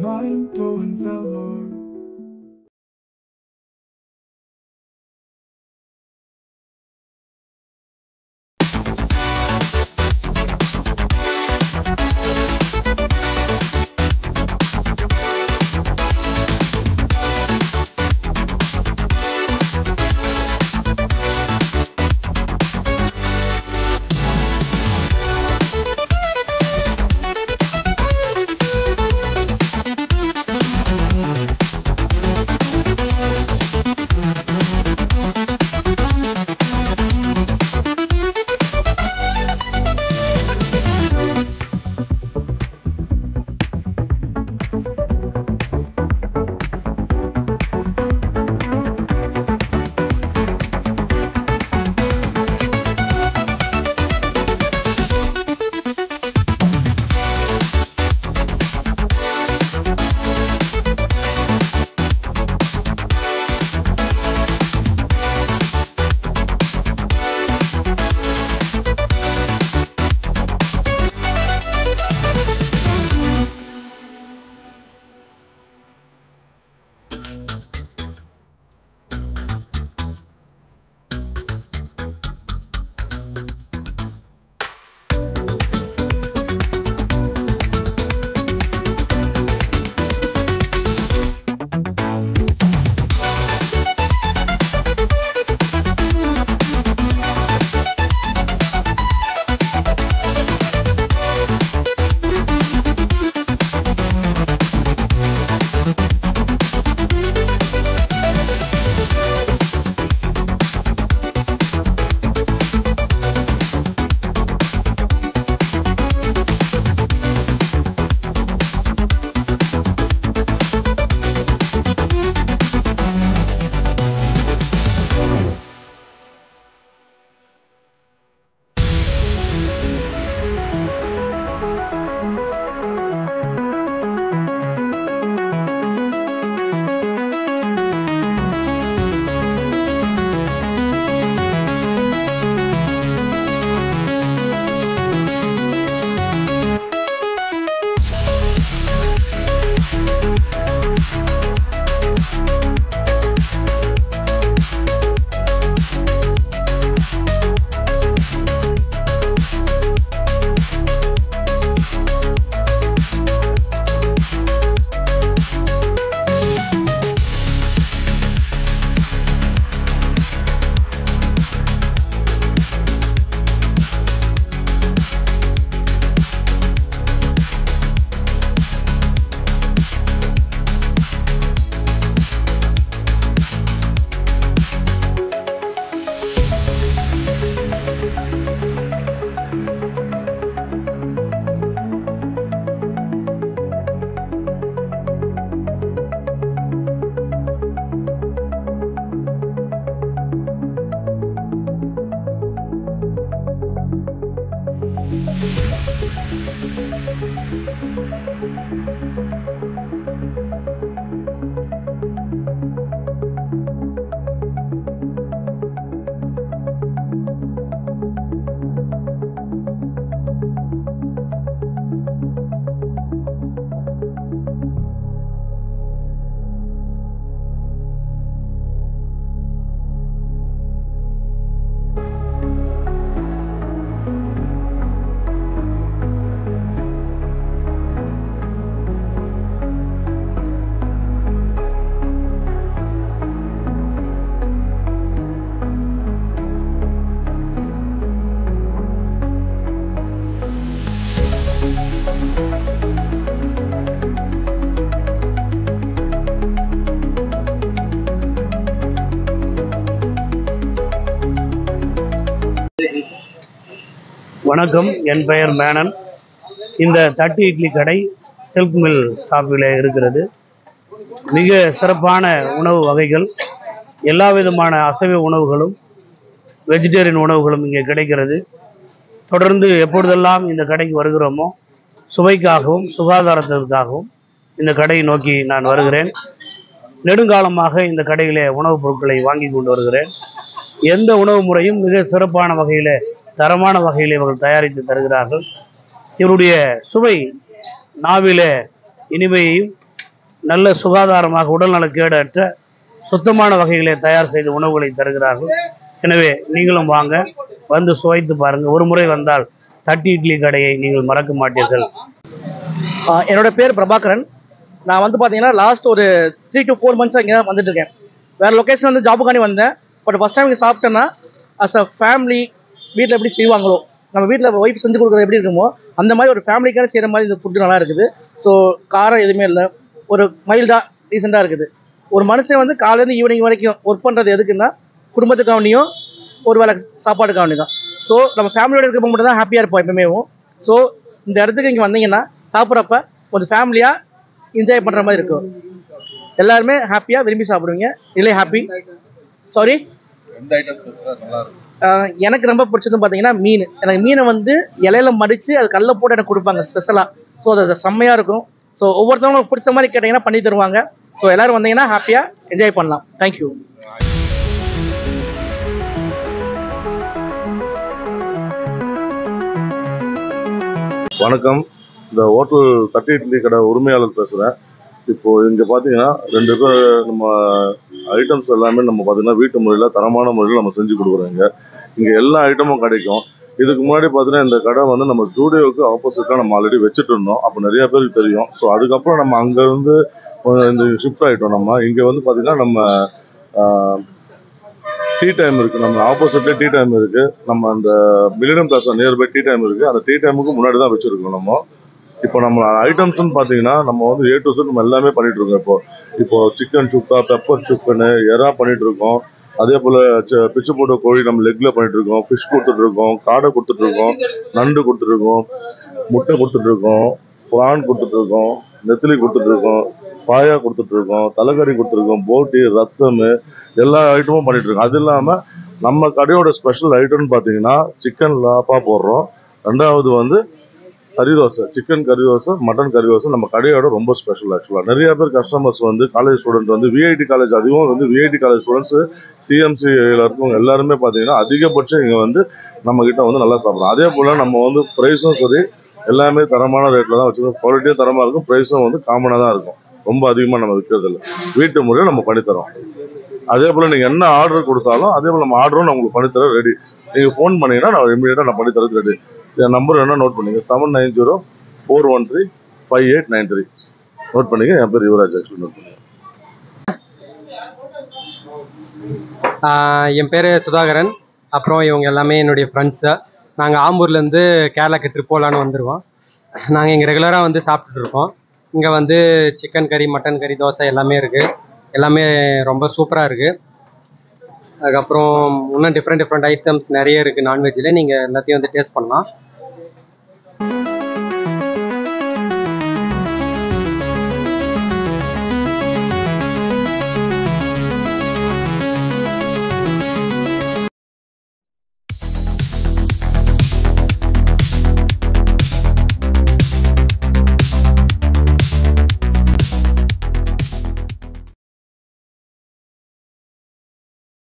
Mind-blowing valor. வணக்கம், என் பெயர் மேனன். இந்த தட்டு இட்லி கடை சில்க் மில் ஸ்டாப்பில் இருக்கிறது. மிக சிறப்பான உணவு வகைகள், எல்லா விதமான அசைவ உணவுகளும் வெஜிடேரியன் உணவுகளும் இங்கே கிடைக்கிறது. தொடர்ந்து எப்பொழுதெல்லாம் இந்த கடைக்கு வருகிறோமோ சுவைக்காகவும் சுகாதாரத்திற்காகவும் இந்த கடையை நோக்கி நான் வருகிறேன். நெடுங்காலமாக இந்த கடையிலே உணவுப் பொருட்களை வாங்கி கொண்டு வருகிறேன். எந்த உணவு முறையும் மிக சிறப்பான வகையில் தரமான வகையில் இவர்கள் தயாரித்து தருகிறார்கள். இவருடைய சுவை நாவில இனிமையையும் நல்ல சுகாதாரமாக உடல்நலக்கேடற்ற சுத்தமான வகைகளை தயார் செய்து உணவுகளை தருகிறார்கள். எனவே நீங்களும் வாங்க, வந்து சுவைத்து பாருங்கள். ஒரு முறை வந்தால் தட்டு இட்லி கடையை நீங்கள் மறக்க மாட்டீர்கள். என்னோட பேர் பிரபாகரன். நான் வந்து பார்த்தீங்கன்னா லாஸ்ட் ஒரு 3 to 4 months இங்கே தான் வந்துட்டு இருக்கேன். வேறு லொக்கேஷன் வந்து ஜாபுக்காண்டி வந்தேன். பட் ஃபஸ்ட் டைம் இங்கே சாப்பிட்டேன்னா அஸ் அ ஃபேமிலி வீட்டில் எப்படி செய்வாங்களோ, நம்ம வீட்டில் ஒய்ஃப் செஞ்சு கொடுக்குறது எப்படி இருக்குமோ அந்த மாதிரி ஒரு ஃபேமிலிக்கான செய்கிற மாதிரி இந்த ஃபுட்டு நல்லா இருக்குது. ஸோ காரம் எதுவுமே இல்லை, ஒரு மைல்டாக ரீசெண்டாக இருக்குது. ஒரு மனுஷன் வந்து காலையிலேருந்து ஈவினிங் வரைக்கும் ஒர்க் பண்ணுறது எதுக்குன்னா குடும்பத்துக்காண்டியும் ஒரு வேலை சாப்பாடுக்காண்டி தான். ஸோ நம்ம ஃபேமிலியோட இருக்க மட்டும் தான் ஹாப்பியாக இருப்போம் எப்பவுமே. ஸோ இந்த இடத்துக்கு இங்கே வந்தீங்கன்னா சாப்பிட்றப்ப கொஞ்சம் ஃபேமிலியாக என்ஜாய் பண்ணுற மாதிரி இருக்கும். எல்லாருமே ஹாப்பியாக விரும்பி சாப்பிடுவீங்க. இல்லை ஹாப்பி சாரி எனக்கு ரொம்ப பிடிச்சதுன்னு பார்த்தீங்கன்னா மீன். எனக்கு மீனை வந்து இலையில மடித்து அது கல்லை போட்டு எனக்கு கொடுப்பாங்க ஸ்பெஷலாக. ஸோ அது செம்மையாக இருக்கும். ஸோ ஒவ்வொருத்தவங்களுக்கு பிடிச்ச மாதிரி கேட்டிங்கன்னா பண்ணி தருவாங்க. ஸோ எல்லோரும் வந்தீங்கன்னா ஹாப்பியாக என்ஜாய் பண்ணலாம். தேங்க்யூ. வணக்கம். இந்த ஹோட்டல் தட்டு இட்லி கடை உரிமையாளர் பேசுகிறேன். இப்போது இங்கே பார்த்தீங்கன்னா 2 பேர் நம்ம ஐட்டம்ஸ் எல்லாமே நம்ம பார்த்தீங்கன்னா வீட்டு முறையில் தரமான முறையில் நம்ம செஞ்சு கொடுக்குறோங்க. இங்கே எல்லா ஐட்டமும் கிடைக்கும். இதுக்கு முன்னாடி பார்த்தீங்கன்னா இந்த கடை வந்து நம்ம ஸ்டூடியோவுக்கு ஆப்போசிட்டாக நம்ம ஆல்ரெடி வச்சுட்டு இருந்தோம். அப்போ நிறையா பேருக்கு தெரியும். ஸோ அதுக்கப்புறம் நம்ம அங்கேருந்து இந்த ஷிஃப்ட் ஆகிட்டோம். நம்ம இங்கே வந்து பார்த்திங்கன்னா நம்ம டீ டைம் இருக்குது. நம்ம ஆப்போசிட்லேயே டீ டைம் இருக்குது. நம்ம அந்த millennium Plaza nearby tea time இருக்குது. அந்த டீ டைமுக்கு முன்னாடி தான் வச்சுருக்கோம். இப்போ நம்ம ஐட்டம்ஸ்ன்னு பார்த்தீங்கன்னா நம்ம வந்து A to Z நம்ம எல்லாமே பண்ணிகிட்ருக்கோம். இப்போது சிக்கன் சுக்கா, பெப்பர் சிக்கனு, எறா பண்ணிகிட்ருக்கோம். அதே போல் பிச்சு போட்ட கோழி நம்ம லெக்கில் பண்ணிகிட்ருக்கோம். ஃபிஷ் கொடுத்துட்ருக்கோம், காடை கொடுத்துட்ருக்கோம், நண்டு கொடுத்துட்ருக்கோம், முட்டை கொடுத்துட்ருக்கோம், ப்ரான் கொடுத்துட்ருக்கோம், நெத்திலி கொடுத்துட்ருக்கோம், பாயா கொடுத்துட்ருக்கோம், தலைக்கறி கொடுத்துருக்கோம், போட்டி, ரத்தம், எல்லா ஐட்டமும் பண்ணிகிட்ருக்கோம். அது இல்லாமல் நம்ம கடையோட ஸ்பெஷல் ஐட்டம்னு பார்த்தீங்கன்னா சிக்கன் லாப்பா போடுறோம். 2வது வந்து கறி தோசை, சிக்கன் கறி தோசை, மட்டன் கறி தோசை நம்ம கடையோட ரொம்ப ஸ்பெஷல். ஆக்சுவலாக நிறைய பேர் கஸ்டமர்ஸ் வந்து காலேஜ் ஸ்டூடெண்ட் வந்து விஐடி காலேஜ், அதிகம் வந்து விஐடி காலேஜ் ஸ்டூடெண்ட்ஸு சிஎம்சியில் இருக்கவங்க எல்லாருமே பார்த்தீங்கன்னா அதிகபட்சம் இங்கே வந்து நம்மக்கிட்ட வந்து நல்லா சாப்பிட்றோம். அதே போல் நம்ம வந்து ப்ரைஸும் சரி எல்லாமே தரமான ரேட்டில் தான் வச்சுருக்கோம். குவாலிட்டியும் தரமாக இருக்கும், ப்ரைஸும் வந்து காமனாக தான் இருக்கும். ரொம்ப அதிகமாக நம்ம விற்கிறதில்ல, வீட்டு முறையில் நம்ம பண்ணித்தரோம். அதே போல் நீங்கள் என்ன ஆர்டர் கொடுத்தாலும் அதே போல் நம்ம ஆர்டரும் நான் உங்களுக்கு பண்ணித்தர ரெடி. நீங்கள் ஃபோன் பண்ணிங்கன்னா நான் இமீடியட்டாக நான் பண்ணித்தரது ரெடி. என் நம்பர் வேணால் நோட் பண்ணிங்க, 7904135893 நோட் பண்ணிங்க. என் பேர் யுவராஜ். ஆக்சுவலி நோட் பண்ணுங்க. என் பேர் சுதாகரன். அப்புறம் இவங்க எல்லாமே என்னுடைய ஃப்ரெண்ட்ஸு. நாங்கள் ஆம்பூர்லேருந்து கேரளாக்கு ட்ரிப் போகலான்னு வந்துருக்கோம். நாங்கள் இங்கே ரெகுலராக வந்து சாப்பிட்டுட்ருக்கோம். இங்கே வந்து சிக்கன் கறி, மட்டன் கறி, தோசை எல்லாமே இருக்குது. எல்லாமே ரொம்ப சூப்பராக இருக்குது. அதுக்கப்புறம் இன்னும் டிஃப்ரெண்ட் ஐட்டம்ஸ் நிறைய இருக்குது நான்வெஜ்ஜில். நீங்கள் எல்லாத்தையும் வந்து டேஸ்ட் பண்ணலாம்.